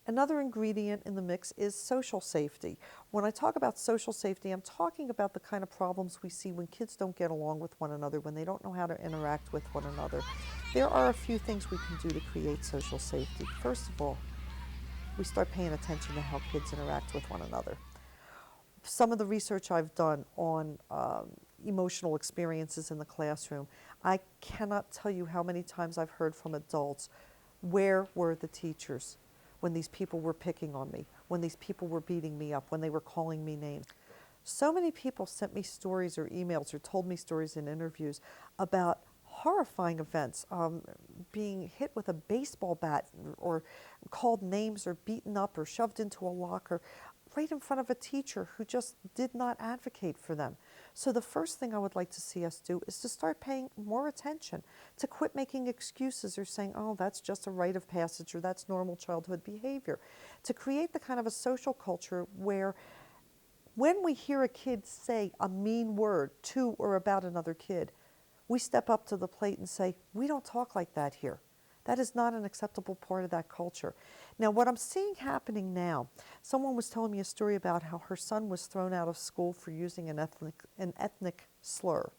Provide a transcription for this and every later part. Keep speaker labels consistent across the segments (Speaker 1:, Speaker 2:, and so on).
Speaker 1: Another ingredient in the mix is social safety. When I talk about social safety, I'm talking about the kind of problems we see when kids don't get along with one another, when they don't know how to interact with one another. There are a few things we can do to create social safety. First of all, we start paying attention to how kids interact with one another. Some of the research I've done on emotional experiences in the classroom, I cannot tell you how many times I've heard from adults, where were the teachers when these people were picking on me, when these people were beating me up, when they were calling me names? So many people sent me stories or emails or told me stories in interviews about horrifying events, being hit with a baseball bat or called names or beaten up or shoved into a locker right in front of a teacher who just did not advocate for them. So the first thing I would like to see us do is to start paying more attention, to quit making excuses or saying, oh, that's just a rite of passage or that's normal childhood behavior, to create the kind of a social culture where when we hear a kid say a mean word to or about another kid, we step up to the plate and say, we don't talk like that here. That is not an acceptable part of that culture. Now, what I'm seeing happening now, someone was telling me a story about how her son was thrown out of school for using an ethnic slur.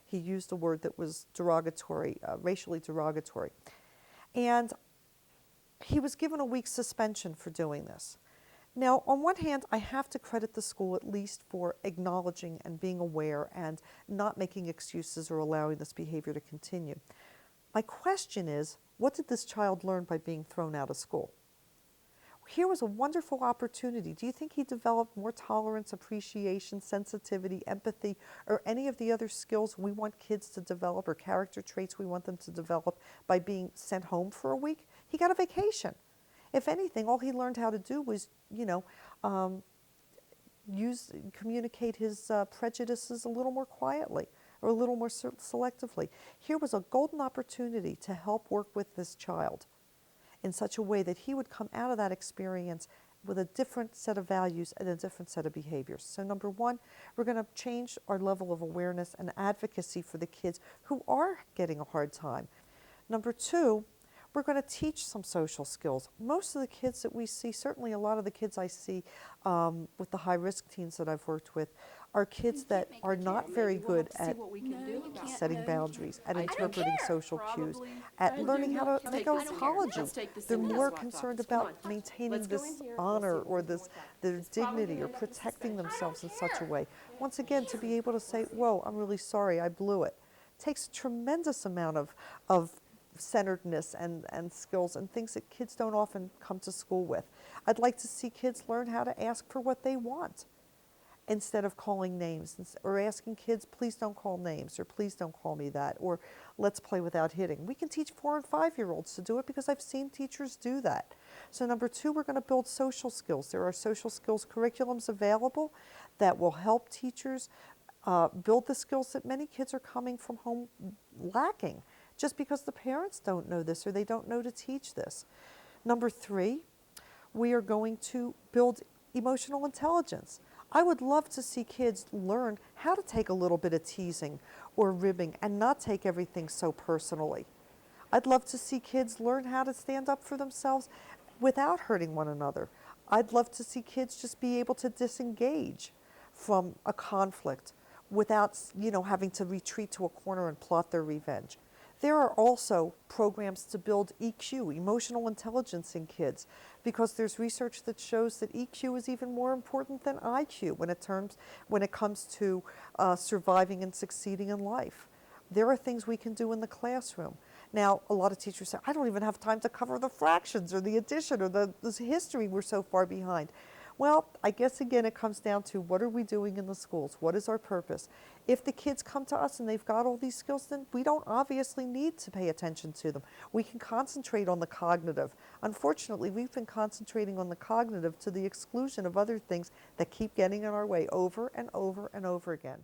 Speaker 1: He used a word that was derogatory, racially derogatory. And he was given a week's suspension for doing this. Now, on one hand, I have to credit the school at least for acknowledging and being aware and not making excuses or allowing this behavior to continue. My question is, what did this child learn by being thrown out of school? Here was a wonderful opportunity. Do you think he developed more tolerance, appreciation, sensitivity, empathy, or any of the other skills we want kids to develop or character traits we want them to develop by being sent home for a week? He got a vacation. If anything, all he learned how to do was, communicate his prejudices a little more quietly or a little more selectively. Here was a golden opportunity to help work with this child in such a way that he would come out of that experience with a different set of values and a different set of behaviors. So number one, we're going to change our level of awareness and advocacy for the kids who are getting a hard time. Number two, we're going to teach some social skills. Most of the kids that we see, certainly a lot of the kids I see with the high-risk teens that I've worked with, are kids that are not very good at setting boundaries, at interpreting social cues, at learning how to make an apology. They're more concerned about maintaining this honor or their dignity or protecting themselves in such a way. Once again, to be able to say, whoa, I'm really sorry, I blew it, takes a tremendous amount of centeredness and skills and things that kids don't often come to school with. I'd like to see kids learn how to ask for what they want instead of calling names or asking kids, please don't call names or please don't call me that or let's play without hitting. We can teach 4 and 5-year-olds to do it because I've seen teachers do that. So number two, we're going to build social skills. There are social skills curriculums available that will help teachers build the skills that many kids are coming from home lacking, just because the parents don't know this or they don't know to teach this. Number three, we are going to build emotional intelligence. I would love to see kids learn how to take a little bit of teasing or ribbing and not take everything so personally. I'd love to see kids learn how to stand up for themselves without hurting one another. I'd love to see kids just be able to disengage from a conflict without, having to retreat to a corner and plot their revenge. There are also programs to build EQ, emotional intelligence in kids, because there's research that shows that EQ is even more important than IQ when it comes to surviving and succeeding in life. There are things we can do in the classroom. Now, a lot of teachers say, I don't even have time to cover the fractions or the addition or the history, we're so far behind. Well, I guess again it comes down to what are we doing in the schools? What is our purpose? If the kids come to us and they've got all these skills, then we don't obviously need to pay attention to them. We can concentrate on the cognitive. Unfortunately, we've been concentrating on the cognitive to the exclusion of other things that keep getting in our way over and over and over again.